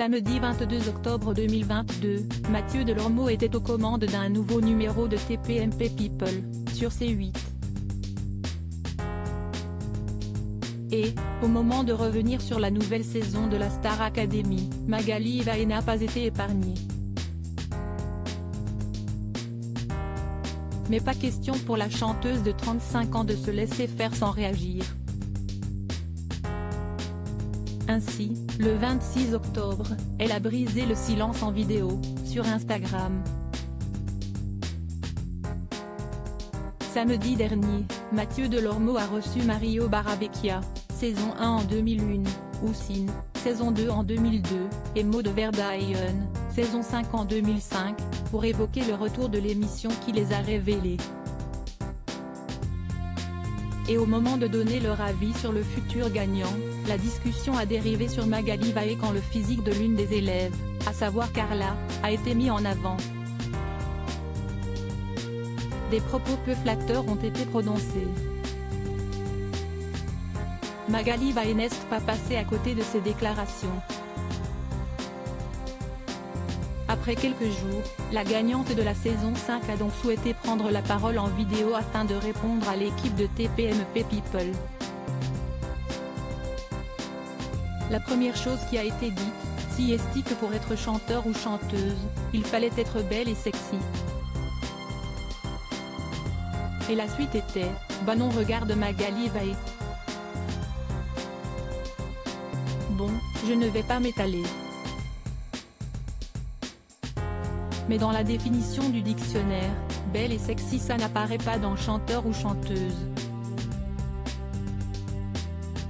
Samedi 22 octobre 2022, Mathieu Delormeau était aux commandes d'un nouveau numéro de TPMP People, sur C8. Et, au moment de revenir sur la nouvelle saison de la Star Academy, Magali Ivaé n'a pas été épargnée. Mais pas question pour la chanteuse de 35 ans de se laisser faire sans réagir. Ainsi, le 26 octobre, elle a brisé le silence en vidéo, sur Instagram. Samedi dernier, Mathieu Delormeau a reçu Mario Barabecchia, saison 1 en 2001, Houssine, saison 2 en 2002, et Maud Verdayen, saison 5 en 2005, pour évoquer le retour de l'émission qui les a révélés. Et au moment de donner leur avis sur le futur gagnant, la discussion a dérivé sur Magali Ivaé quand le physique de l'une des élèves, à savoir Carla, a été mis en avant. Des propos peu flatteurs ont été prononcés. Magali Ivaé n'est pas passée à côté de ces déclarations. Après quelques jours, la gagnante de la saison 5 a donc souhaité prendre la parole en vidéo afin de répondre à l'équipe de TPMP People. La première chose qui a été dite, si est-il que pour être chanteur ou chanteuse, il fallait être belle et sexy. Et la suite était, bah non, regarde Magali Ivaé. Bon, je ne vais pas m'étaler. Mais dans la définition du dictionnaire, belle et sexy ça n'apparaît pas dans chanteur ou chanteuse.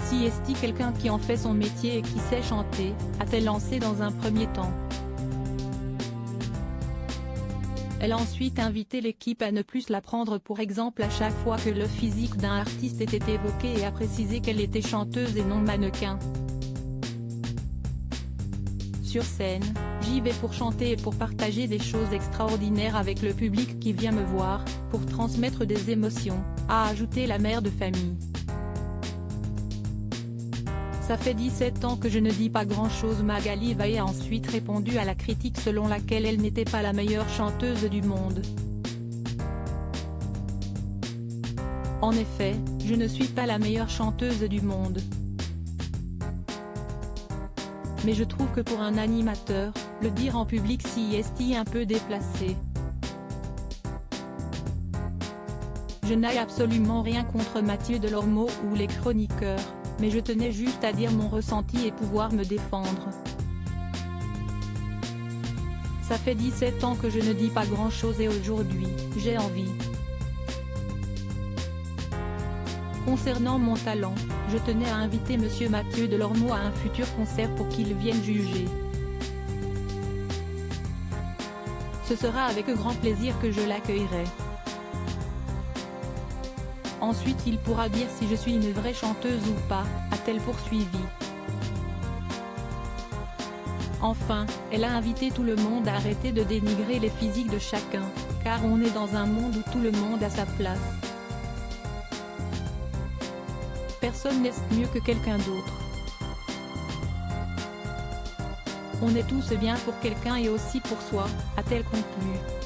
Si est-il quelqu'un qui en fait son métier et qui sait chanter, a-t-elle lancé dans un premier temps. Elle a ensuite invité l'équipe à ne plus la prendre pour exemple à chaque fois que le physique d'un artiste était évoqué et a précisé qu'elle était chanteuse et non mannequin. Sur scène, j'y vais pour chanter et pour partager des choses extraordinaires avec le public qui vient me voir, pour transmettre des émotions, a ajouté la mère de famille. Ça fait 17 ans que je ne dis pas grand-chose. Magali Ivaé a ensuite répondu à la critique selon laquelle elle n'était pas la meilleure chanteuse du monde. En effet, je ne suis pas la meilleure chanteuse du monde. Mais je trouve que pour un animateur, le dire en public si est un peu déplacé. Je n'ai absolument rien contre Mathieu Delormeau ou les chroniqueurs, mais je tenais juste à dire mon ressenti et pouvoir me défendre. Ça fait 17 ans que je ne dis pas grand-chose et aujourd'hui, j'ai envie. Concernant mon talent, je tenais à inviter Monsieur Mathieu Delormeau à un futur concert pour qu'il vienne juger. Ce sera avec grand plaisir que je l'accueillerai. Ensuite il pourra dire si je suis une vraie chanteuse ou pas, a-t-elle poursuivi. Enfin, elle a invité tout le monde à arrêter de dénigrer les physiques de chacun, car on est dans un monde où tout le monde a sa place. Personne n'est mieux que quelqu'un d'autre. On est tous bien pour quelqu'un et aussi pour soi, a-t-elle conclu.